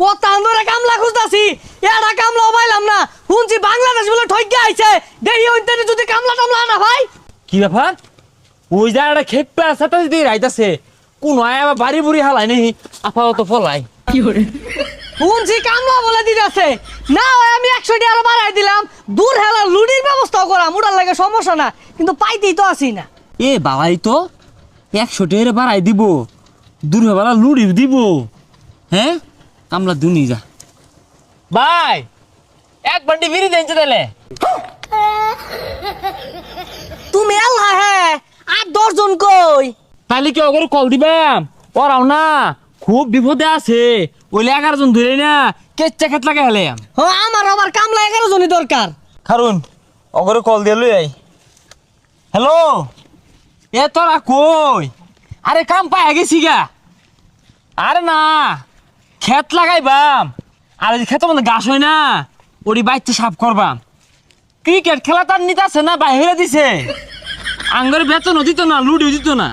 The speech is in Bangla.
কত আমরা কামলা খুঁজতাছি, এটা কামলা পাইলাম না। শুনছি বাংলাদেশ বলে ঠইকে আইছে, দেরি হইতে যদি কামলা টামলা না ভাই। কি ব্যাপার? ওই জায়গাটা খেপে আসাটা যদি রাইতাছে কোন আবার বাড়ি বুড়ি হালাই নেই আপাতত ফলাই। শুনছি কামলা বলে দিতেছে না, ওই আমি 100 টাকা বাড়াই দিলাম, দূর হেলা লুডির ব্যবস্থাও করা মুড়ার লাগে সমস্যা না, কিন্তু পাইতেই তো আসি না। এ বাবাই তো 100 টাকা বাড়াই দিব, দূর বেলা লুড়ি দিব। হ্যাঁ কামলা দুনি যা ভাই, এক বান্ডি বিড়ি দেন তাহলে। তুমি আল্লাহ হ্যাঁ, আর 10 জন কই? তাহলে কি ওকে কল দিবাম? ওরাও না খুব বিপদে আছে, ওইলে 11 জন ধরে না কেচ্চা খেত লাগে হেলে। হ্যাঁ আমার আবার কামলা 11 জনই দরকার। কারণ ওকে কল দিয়ে লই আই। হ্যালো, এ তোরা কই? আরে কাম পাই গেছি গা। আরে না খেত লাগাইবাম, আর খেত মানে গাছ হয় না, ওরি বাইতে সাফ করবাম। ক্রিকেট খেলা তার নিতে আছে না বাইরে দিছে, আঙ্গরে বেতনও দিত না, লুডিও দিত না।